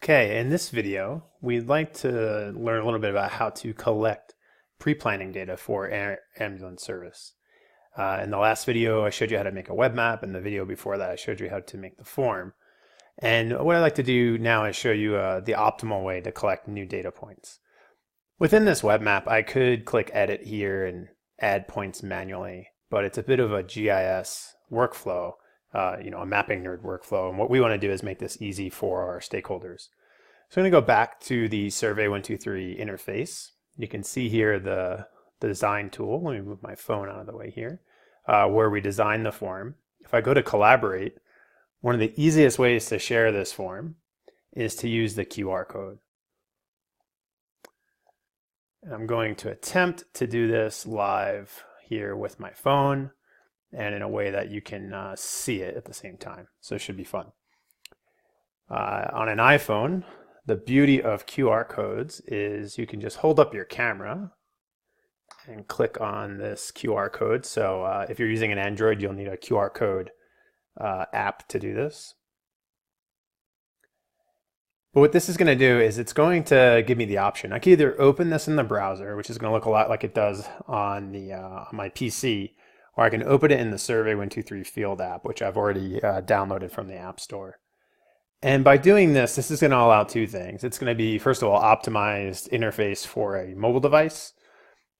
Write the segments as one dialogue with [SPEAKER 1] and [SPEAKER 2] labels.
[SPEAKER 1] Okay, in this video, we'd like to learn a little bit about how to collect pre-planning data for ambulance service. In the last video, I showed you how to make a web map, and the video before that, I showed you how to make the form. And what I'd like to do now is show you the optimal way to collect new data points. Within this web map, I could click Edit here and add points manually, but it's a bit of a GIS workflow. A mapping nerd workflow. And what we want to do is make this easy for our stakeholders. So I'm going to go back to the Survey123 interface. You can see here the design tool. Let me move my phone out of the way here, where we design the form. If I go to collaborate, one of the easiest ways to share this form is to use the QR code. And I'm going to attempt to do this live here with my phone, and in a way that you can see it at the same time. So it should be fun. On an iPhone, the beauty of QR codes is you can just hold up your camera and click on this QR code. So if you're using an Android, you'll need a QR code app to do this. But what this is going to do is it's going to give me the option. I can either open this in the browser, which is going to look a lot like it does on my PC, or I can open it in the Survey123 Field app, which I've already downloaded from the App Store. And by doing this, this is going to allow two things. It's going to be, first of all, optimized interface for a mobile device.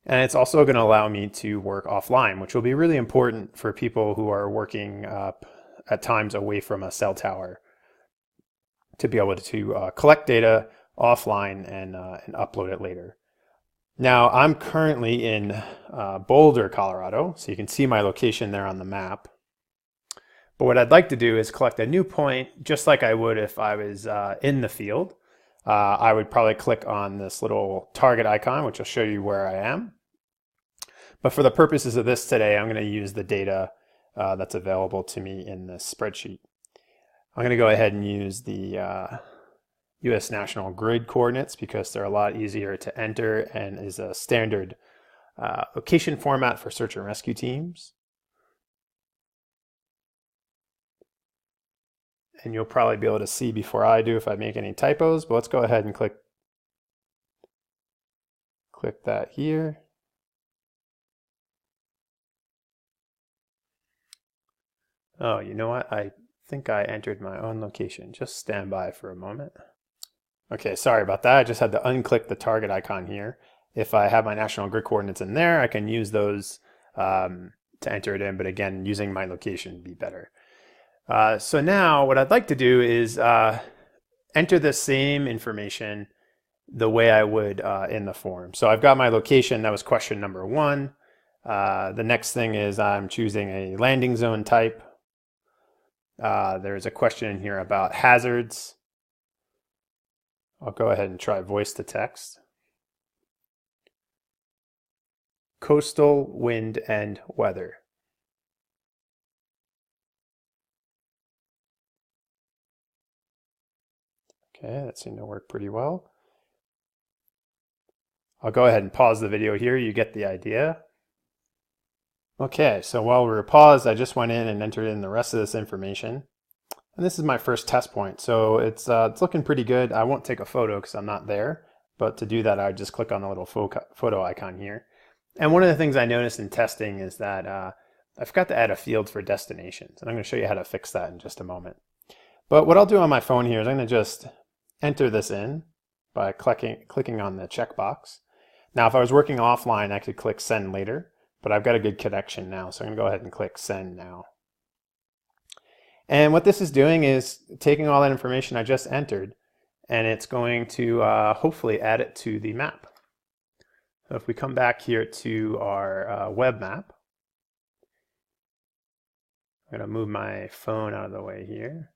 [SPEAKER 1] And it's also going to allow me to work offline, which will be really important for people who are working at times away from a cell tower, to be able to collect data offline and upload it later. Now, I'm currently in Boulder, Colorado, so you can see my location there on the map. But what I'd like to do is collect a new point, just like I would if I was in the field. I would probably click on this little target icon, which will show you where I am. But for the purposes of this today, I'm going to use the data that's available to me in this spreadsheet. I'm going to go ahead and use the U.S. National Grid coordinates because they're a lot easier to enter and is a standard location format for search and rescue teams. And you'll probably be able to see before I do if I make any typos, but let's go ahead and click that here. Oh, you know what? I think I entered my own location. Just stand by for a moment. Okay, sorry about that. I just had to unclick the target icon here. If I have my national grid coordinates in there, I can use those to enter it in, but again, using my location would be better. So now what I'd like to do is enter the same information the way I would in the form. So I've got my location. That was question number 1. The next thing is I'm choosing a landing zone type. There's a question in here about hazards. I'll go ahead and try voice to text. Coastal, wind, and weather. Okay, that seemed to work pretty well. I'll go ahead and pause the video here. You get the idea. Okay, so while we were paused, I just went in and entered in the rest of this information. And this is my first test point, so it's looking pretty good. I won't take a photo because I'm not there, but to do that, I would just click on the little photo icon here. And one of the things I noticed in testing is that I forgot to add a field for destinations, and I'm going to show you how to fix that in just a moment. But what I'll do on my phone here is I'm going to just enter this in by clicking on the checkbox. Now, if I was working offline, I could click Send Later, but I've got a good connection now, so I'm going to go ahead and click Send Now. And what this is doing is taking all that information I just entered, and it's going to hopefully add it to the map. So if we come back here to our web map, I'm going to move my phone out of the way here.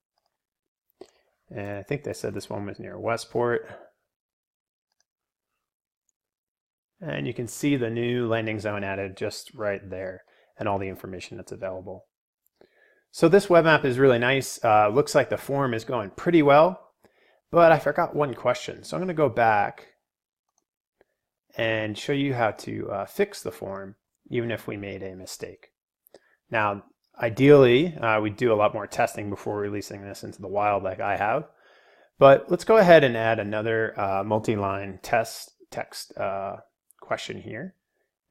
[SPEAKER 1] And I think they said this one was near Westport. And you can see the new landing zone added just right there and all the information that's available. So this web map is really nice. Looks like the form is going pretty well, but I forgot one question. So I'm going to go back and show you how to fix the form, even if we made a mistake. Now, ideally, we do a lot more testing before releasing this into the wild like I have. But let's go ahead and add another multi-line text question here.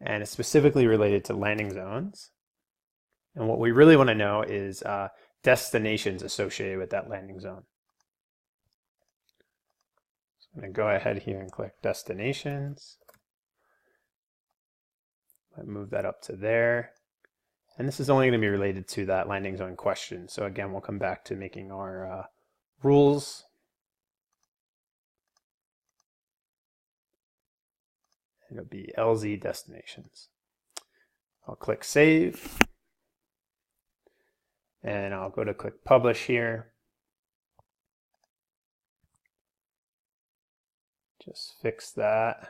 [SPEAKER 1] And it's specifically related to landing zones. And what we really want to know is destinations associated with that landing zone. So I'm going to go ahead here and click destinations. I move that up to there. And this is only going to be related to that landing zone question. So again, we'll come back to making our rules. It'll be LZ destinations. I'll click save. And I'll go to click publish here. Just fix that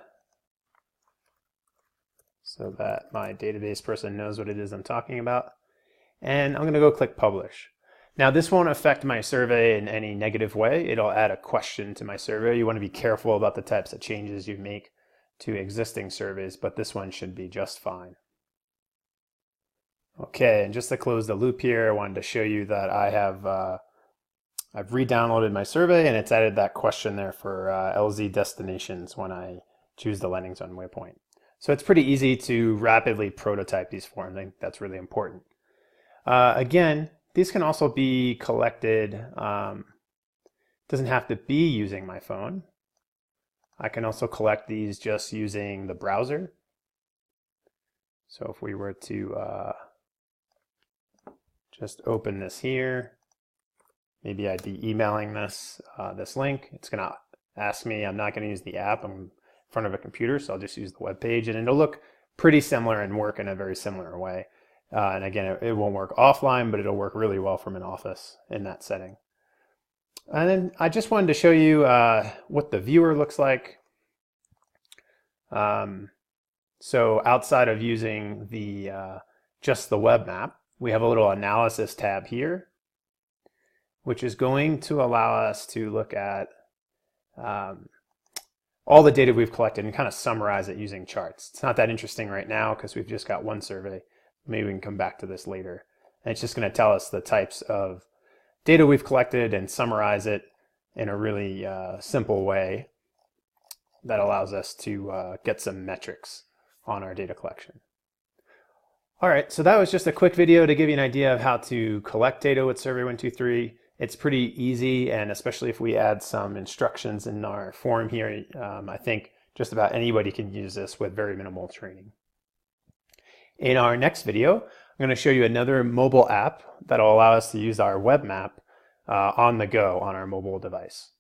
[SPEAKER 1] so that my database person knows what it is I'm talking about. And I'm going to go click publish. Now this won't affect my survey in any negative way. It'll add a question to my survey. You want to be careful about the types of changes you make to existing surveys, but this one should be just fine. Okay, and just to close the loop here, I wanted to show you that I've re-downloaded my survey and it's added that question there for LZ destinations when I choose the landing zone waypoint. So it's pretty easy to rapidly prototype these forms. I think that's really important. Again, these can also be collected. It doesn't have to be using my phone. I can also collect these just using the browser. So if we were to just open this here, maybe I'd be emailing this link. It's going to ask me, I'm not going to use the app. I'm in front of a computer, so I'll just use the web page, and it'll look pretty similar and work in a very similar way. And again, it won't work offline, but it'll work really well from an office in that setting. And then I just wanted to show you what the viewer looks like. So outside of using the just the web map, we have a little analysis tab here, which is going to allow us to look at all the data we've collected and kind of summarize it using charts. It's not that interesting right now because we've just got one survey. Maybe we can come back to this later. And it's just going to tell us the types of data we've collected and summarize it in a really simple way that allows us to get some metrics on our data collection. All right, so that was just a quick video to give you an idea of how to collect data with Survey123. It's pretty easy, and especially if we add some instructions in our form here, I think just about anybody can use this with very minimal training. In our next video, I'm going to show you another mobile app that will allow us to use our web map on the go on our mobile device.